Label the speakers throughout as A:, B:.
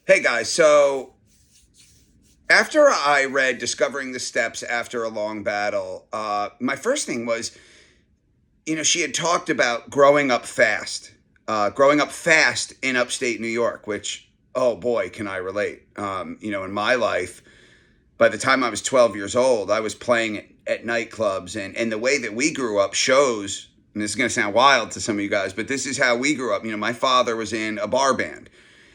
A: Hey guys, so after I read Discovering the Steps After a Long Battle, my first thing was, she had talked about growing up fast in upstate New York, which, oh boy, can I relate. In my life, by the time I was 12 years old, I was playing at nightclubs, and the way that we grew up shows, and this is going to sound wild to some of you guys, but this is how we grew up. My father was in a bar band.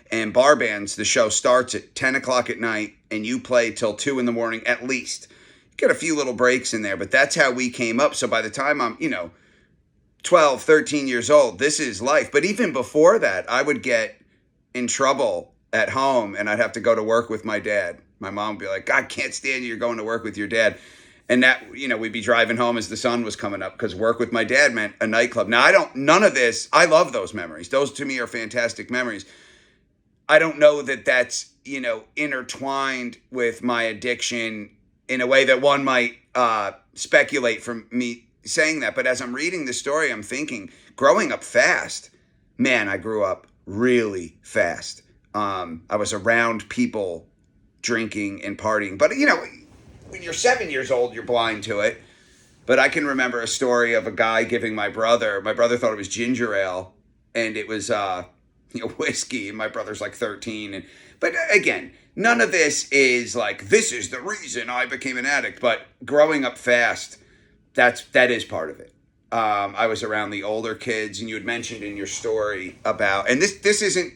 A: And bar bands, the show starts at 10 o'clock at night and you play till 2 in the morning at least. You get a few little breaks in there, but that's how we came up. So by the time I'm, 12, 13 years old, this is life. But even before that, I would get in trouble at home and I'd have to go to work with my dad. My mom would be like, "God, can't stand you. You're going to work with your dad." And that, we'd be driving home as the sun was coming up because work with my dad meant a nightclub. Now, none of this, I love those memories. Those to me are fantastic memories. I don't know that that's, intertwined with my addiction in a way that one might speculate from me saying that. But as I'm reading the story, I'm thinking, growing up fast, man, I grew up really fast. I was around people drinking and partying. But, when you're 7 years old, you're blind to it. But I can remember a story of a guy giving my brother thought it was ginger ale, and it was whiskey, and my brother's like 13. But again, none of this is like, this is the reason I became an addict. But growing up fast, that is part of it. I was around the older kids, and you had mentioned in your story about, and this isn't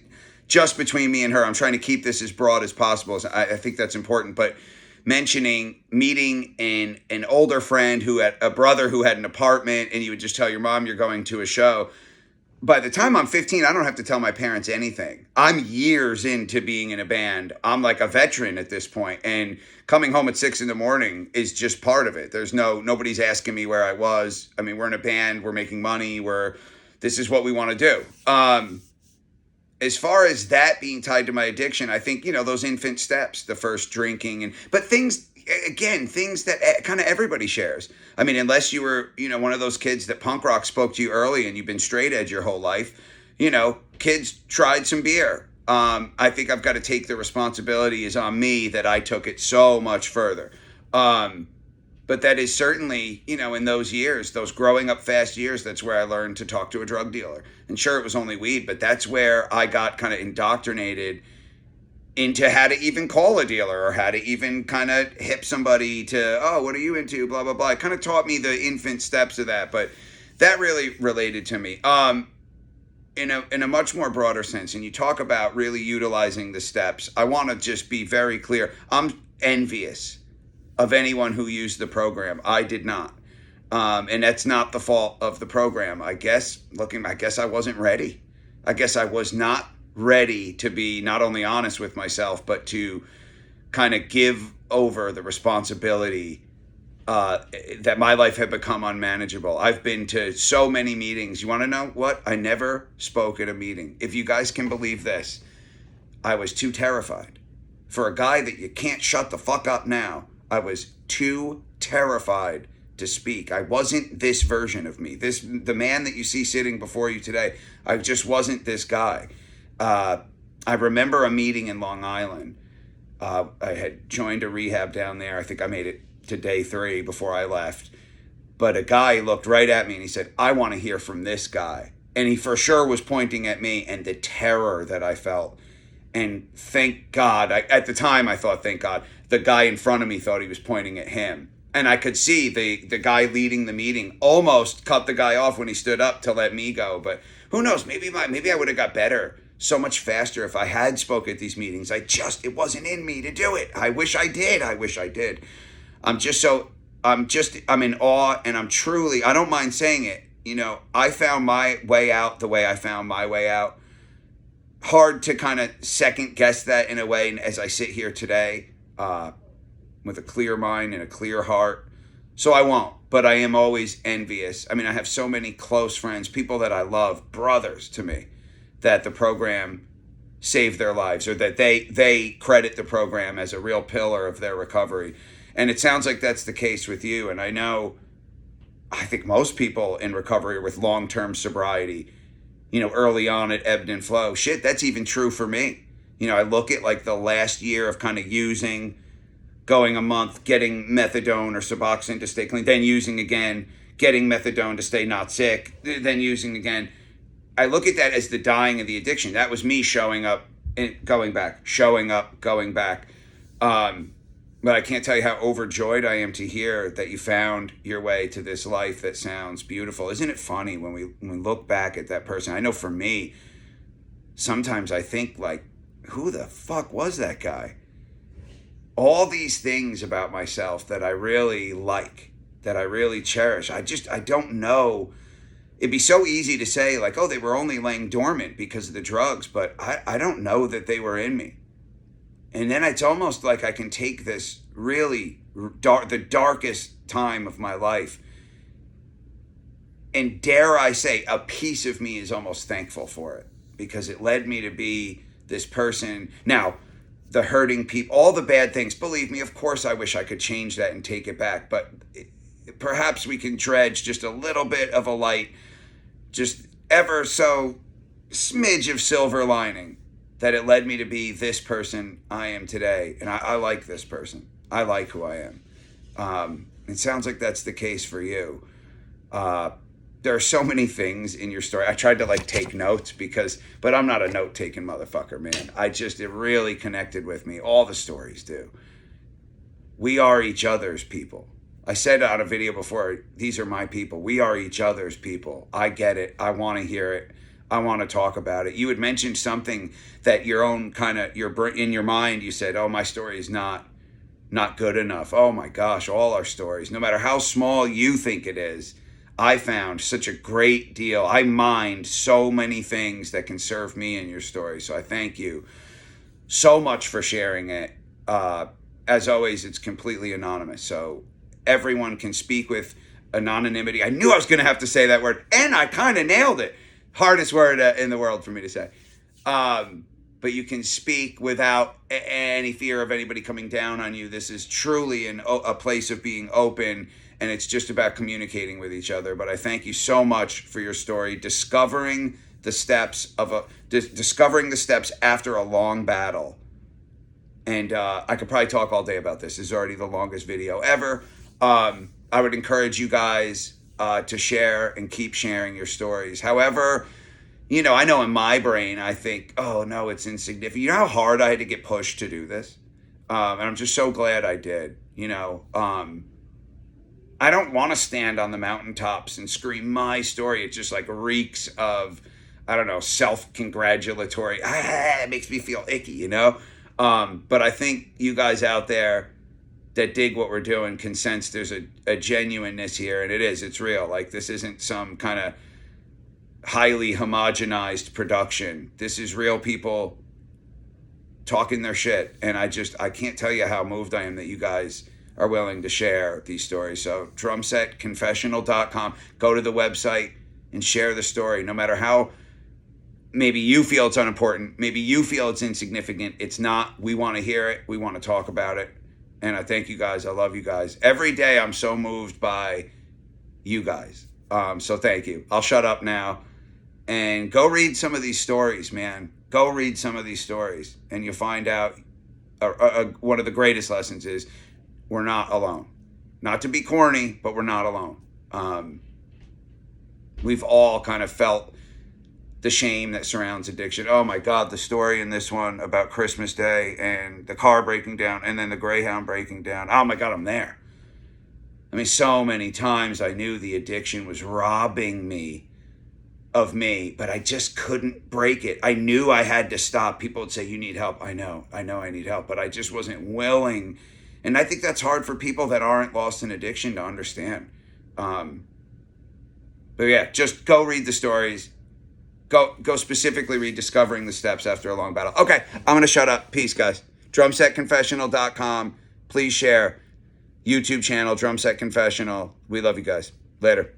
A: just between me and her. I'm trying to keep this as broad as possible. I think that's important. But mentioning meeting an older friend who had a brother who had an apartment, and you would just tell your mom you're going to a show. By the time I'm 15, I don't have to tell my parents anything. I'm years into being in a band. I'm like a veteran at this point, and coming home at 6 in the morning is just part of it. Nobody's asking me where I was. I mean, we're in a band, we're making money, this is what we want to do. As far as that being tied to my addiction, I think, those infant steps, the first drinking, but things that kind of everybody shares. I mean, unless you were, one of those kids that punk rock spoke to you early and you've been straight edge your whole life, kids tried some beer. I think I've got to take the responsibility is on me that I took it so much further. But that is certainly, in those years, those growing up fast years, that's where I learned to talk to a drug dealer. And sure, it was only weed, but that's where I got kind of indoctrinated into how to even call a dealer or how to even kind of hip somebody to, oh, what are you into? Blah, blah, blah. It kind of taught me the infant steps of that, but that really related to me. In a much more broader sense, and you talk about really utilizing the steps, I want to just be very clear. I'm envious of anyone who used the program. I did not. And that's not the fault of the program. I guess I wasn't ready. I guess I was not ready to be not only honest with myself, but to kind of give over the responsibility that my life had become unmanageable. I've been to so many meetings. You want to know what? I never spoke at a meeting. If you guys can believe this, I was too terrified. For a guy that you can't shut the fuck up now, I was too terrified to speak. I wasn't this version of me. The man that you see sitting before you today, I just wasn't this guy. I remember a meeting in Long Island. I had joined a rehab down there. I think I made it to day 3 before I left. But a guy looked right at me and he said, "I want to hear from this guy." And he for sure was pointing at me, and the terror that I felt. And thank God, at the time I thought, thank God, the guy in front of me thought he was pointing at him. And I could see the guy leading the meeting almost cut the guy off when he stood up to let me go. But who knows, maybe I would have got better so much faster if I had spoke at these meetings. It wasn't in me to do it. I wish I did. I'm in awe, and I don't mind saying it. I found my way out the way I found my way out. Hard to kind of second guess that in a way. And as I sit here today, with a clear mind and a clear heart, so I won't. But I am always envious. I mean, I have so many close friends, people that I love, brothers to me, that the program saved their lives, or that they credit the program as a real pillar of their recovery. And it sounds like that's the case with you. And I think most people in recovery with long-term sobriety, early on it ebbed and flowed. Shit, that's even true for me. I look at like the last year of kind of using, going a month, getting methadone or Suboxone to stay clean, then using again, getting methadone to stay not sick, then using again. I look at that as the dying of the addiction. That was me showing up and going back, showing up, going back. But I can't tell you how overjoyed I am to hear that you found your way to this life that sounds beautiful. Isn't it funny when we look back at that person? I know for me, sometimes I think like, who the fuck was that guy? All these things about myself that I really like, that I really cherish. I don't know. It'd be so easy to say like, oh, they were only laying dormant because of the drugs, but I don't know that they were in me. And then it's almost like I can take this really the darkest time of my life, and dare I say, a piece of me is almost thankful for it, because it led me to be this person. Now, the hurting people, all the bad things, believe me, of course I wish I could change that and take it back, but perhaps we can dredge just a little bit of a light, just ever so smidge of silver lining, that it led me to be this person I am today. And I like this person. I like who I am. It sounds like that's the case for you. There are so many things in your story. I tried to like take notes but I'm not a note-taking motherfucker, man. It really connected with me. All the stories do. We are each other's people. I said on a video before, these are my people. We are each other's people. I get it. I want to hear it. I want to talk about it. You had mentioned something that your own kind of, in your mind, you said, oh, my story is not good enough. Oh my gosh, all our stories, no matter how small you think it is, I found such a great deal. I mined so many things that can serve me in your story. So I thank you so much for sharing it. As always, it's completely anonymous. So everyone can speak with anonymity. I knew I was going to have to say that word, and I kind of nailed it. Hardest word in the world for me to say. But you can speak without any fear of anybody coming down on you. This is truly a place of being open, and it's just about communicating with each other. But I thank you so much for your story, discovering the steps after a long battle. And I could probably talk all day about this. This is already the longest video ever. I would encourage you guys to share and keep sharing your stories. However, I know in my brain, I think, oh no, it's insignificant. You know how hard I had to get pushed to do this? And I'm just so glad I did. I don't want to stand on the mountaintops and scream my story. It just like reeks of, I don't know, self-congratulatory. It makes me feel icky, But I think you guys out there that dig what we're doing can sense there's a genuineness here, and it's real. Like, this isn't some kind of highly homogenized production. This is real people talking their shit, and I can't tell you how moved I am that you guys are willing to share these stories. So drumsetconfessional.com, go to the website and share the story, no matter how maybe you feel it's unimportant, maybe you feel it's insignificant. It's not. We want to hear it. We want to talk about it. And I thank you guys. I love you guys. Every day I'm so moved by you guys. So thank you. I'll shut up now and go read some of these stories, man. Go read some of these stories, and you'll find out one of the greatest lessons is we're not alone. Not to be corny, but we're not alone. We've all kind of felt the shame that surrounds addiction. Oh my God, the story in this one about Christmas Day and the car breaking down and then the Greyhound breaking down. Oh my God, I'm there. I mean, so many times I knew the addiction was robbing me of me, but I just couldn't break it. I knew I had to stop. People would say, you need help. I know I need help, but I just wasn't willing. And I think that's hard for people that aren't lost in addiction to understand. But yeah, just go read the stories. Go specifically read Discovering the Steps After a Long Battle. Okay, I'm going to shut up. Peace, guys. Drumsetconfessional.com. Please share. YouTube channel, Drumset Confessional. We love you guys. Later.